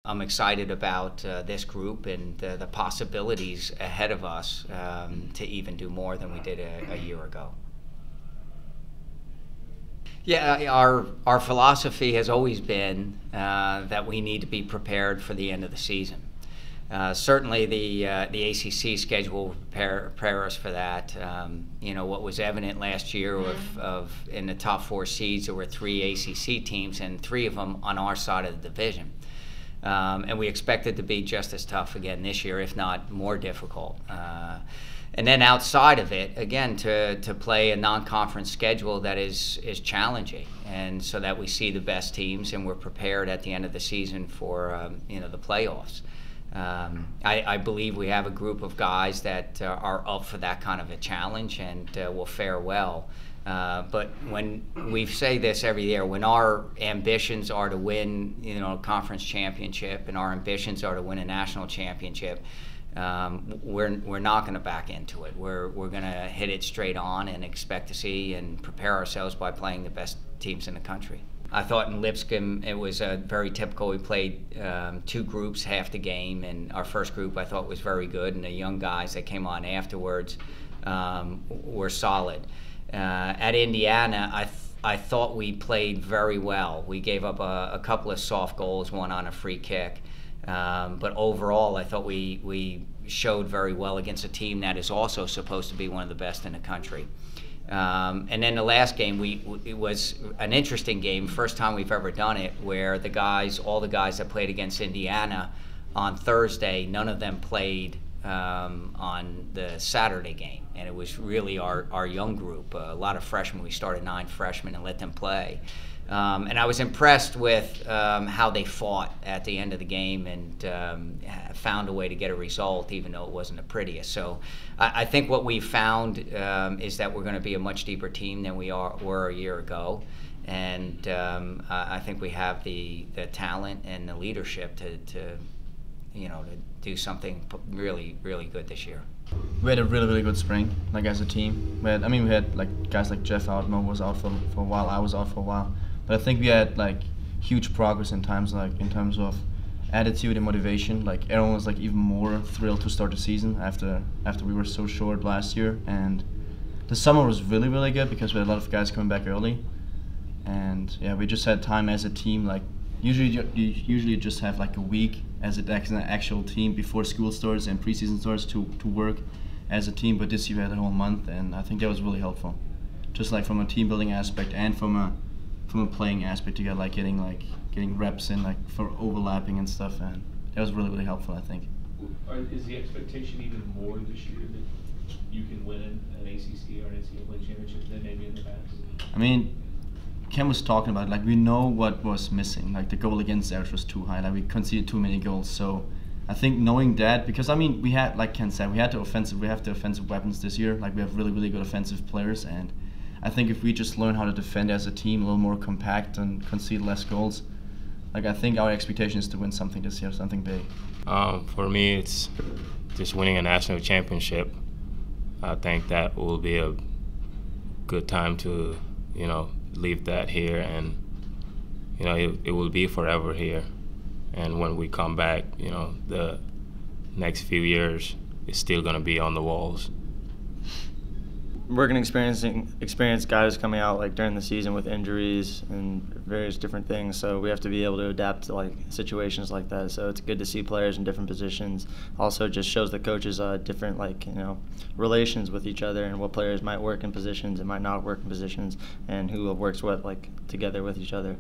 I'm excited about this group and the possibilities ahead of us to even do more than we did a year ago. Yeah, our philosophy has always been that we need to be prepared for the end of the season. Certainly the ACC schedule will prepare us for that. What was evident last year of in the top 4 seeds, there were 3 ACC teams and 3 of them on our side of the division. And we expect it to be just as tough again this year, if not more difficult. And then outside of it, again, to play a non-conference schedule that is challenging, and so that we see the best teams and we're prepared at the end of the season for the playoffs. I believe we have a group of guys that are up for that kind of a challenge and will fare well. But when we say this every year, when our ambitions are to win, a conference championship, and our ambitions are to win a national championship, we're not going to back into it. We're going to hit it straight on and expect to see and prepare ourselves by playing the best teams in the country. I thought in Lipscomb it was very typical. We played 2 groups, half the game, and our first group I thought was very good, and the young guys that came on afterwards were solid. At Indiana, I thought we played very well. We gave up a couple of soft goals, one on a free kick. But overall, I thought we showed very well against a team that is also supposed to be one of the best in the country. And then the last game, it was an interesting game, first time we've ever done it, where all the guys that played against Indiana on Thursday, none of them played on the Saturday game, and it was really our young group, a lot of freshmen. We started 9 freshmen and let them play. And I was impressed with how they fought at the end of the game and found a way to get a result, even though it wasn't the prettiest. So I think what we found is that we're going to be a much deeper team than we were a year ago. And I think we have the talent and the leadership to do something really, really good this year. We had a really, really good spring, as a team. We had guys like Jeff out, Mo was out for a while, I was out for a while. But I think we had huge progress in terms of attitude and motivation. Everyone was even more thrilled to start the season after we were so short last year. And the summer was really, really good because we had a lot of guys coming back early. And yeah, we just had time as a team. Usually you just have a week as an actual team before school starts and preseason starts to work as a team. But this year we had a whole month, and I think that was really helpful. Just from a team building aspect and from a playing aspect, you got getting reps in for overlapping and stuff, and that was really, really helpful, I think. Is the expectation even more this year that you can win an ACC or an NCAA championship than maybe in the past? Ken was talking about we know what was missing. The goal against average was too high. We conceded too many goals. So I think knowing that, because we had, like Ken said, we have the offensive weapons this year. We have really, really good offensive players, and I think if we just learn how to defend as a team, a little more compact and concede less goals, I think our expectation is to win something this year, something big. For me, it's just winning a national championship. I think that will be a good time to, leave that here, and it will be forever here. And when we come back, the next few years is still going to be on the walls. Working experienced guys coming out during the season with injuries and various different things, so we have to be able to adapt to situations like that. So it's good to see players in different positions. Also, just shows the coaches different relations with each other and what players might work in positions and might not work in positions, and who works together with each other.